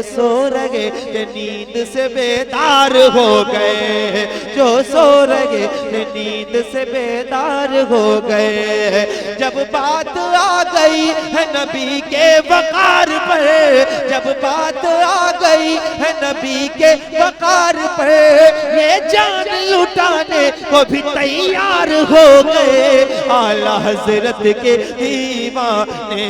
सो रहे थे नींद से बेदार हो गए, जो सो रहे थे नींद से बेदार हो गए। जब बात आ गई है नबी के वकार पर, जब बात आ गई है नबी के वकार पर, ये जान लुटाने को भी तैयार हो गए आला हजरत के दीवाने।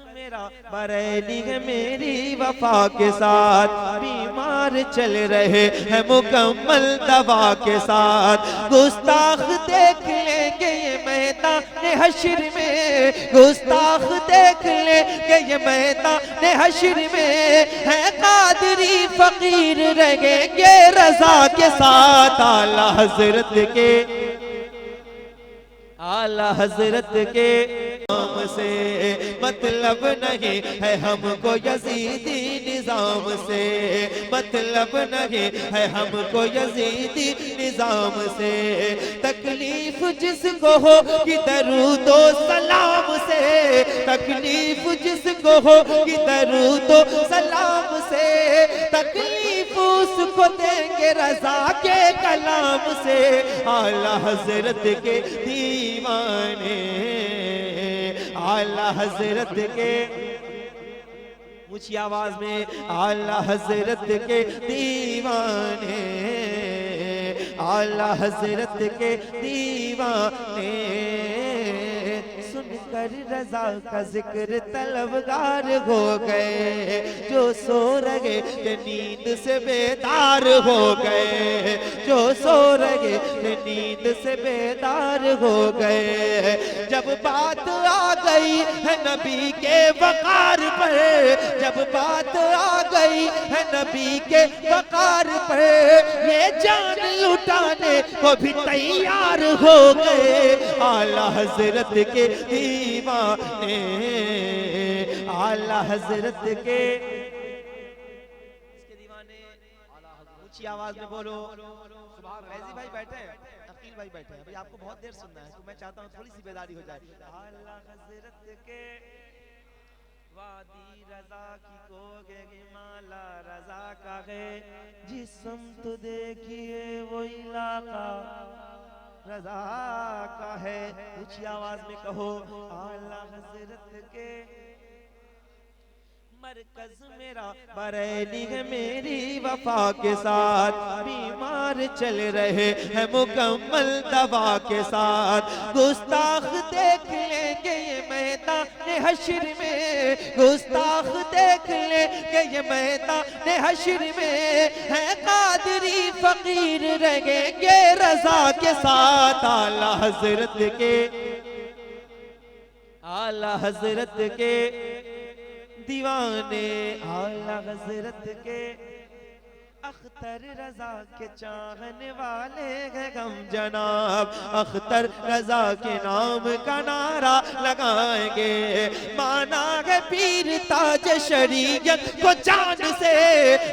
मेरा बरेली है मेरी वफा के साथ, बीमार चल रहे हैं मुकम्मल दवा के साथ। गुस्ताख देख लेंगे ये मैदान हश्र में, गुस्ताख देख लेंगे ये मैदान हश्र में। है कादरी फकीर रहेंगे रजा के साथ आला हजरत के, आला हजरत के नाम से मतलब नहीं है हमको यजीदी निजाम से, मतलब नहीं है हमको यजीदी निजाम से। तकलीफ जिसको हो कि दरूदो सलाम से, तकलीफ जिसको हो कि दरूदो सलाम से। तकलीफ उसको देंगे रजा के कलाम से आला हजरत के दीवाने, आला हजरत के ऊंची आवाज में आला हजरत के दीवाने, आला हजरत के दीवाने। सुनकर रजा का जिक्र तलबगार हो गए, जो सो रहे थे नींद से बेदार हो गए, जो सो रहे थे नींद से बेदार हो गए। जब बात आ गई है नबी के वकार पर, जब बात आ गई है नबी के वकार पर, ये जान लुटाने को भी तैयार हो गए आला हजरत के दीवाने, आला हजरत के दीवाने। ऊंची आवाज में बोलो फैजी भाई बैठे हैं, अकील भाई बैठे हैं, भाई आपको बहुत देर सुनना है तो मैं चाहता हूँ थोड़ी सी बेदारी हो जाए। आला हजरत के वादी रजा की कोगे माला रजा का है, जिस्म तो देखिए वो इलाका रजा का है। ऊंची आवाज में कहो आला हजरत के मरकज मेरा बरेली है मेरी वफा के साथ, बीमार चल रहे हैं मुकम्मल दवा के साथ। गुस्ताख देख लेंगे ये मैदान हश्र में, गुस्ताख देख लेंगे ये मैदान हश्र में। है कादरी फकीर रहेंगे रजा के साथ आला हजरत के, आला हजरत के दीवाने, आला हजरत के। अख्तर रजा के चाहने वाले हैं हम जनाब, अख्तर रजा के नाम का नारा लगाएंगे। माना है पीर ताज शरीयत को जान से,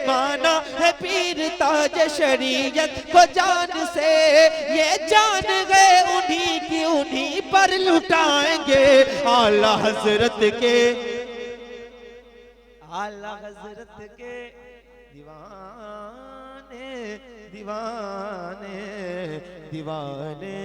माना है पीर ताज शरीयत को जान से। ये जान गए उन्हीं की उन्हीं पर लुटाएंगे आला हजरत के, आला हजरत के दीवाने, दीवाने, दीवाने।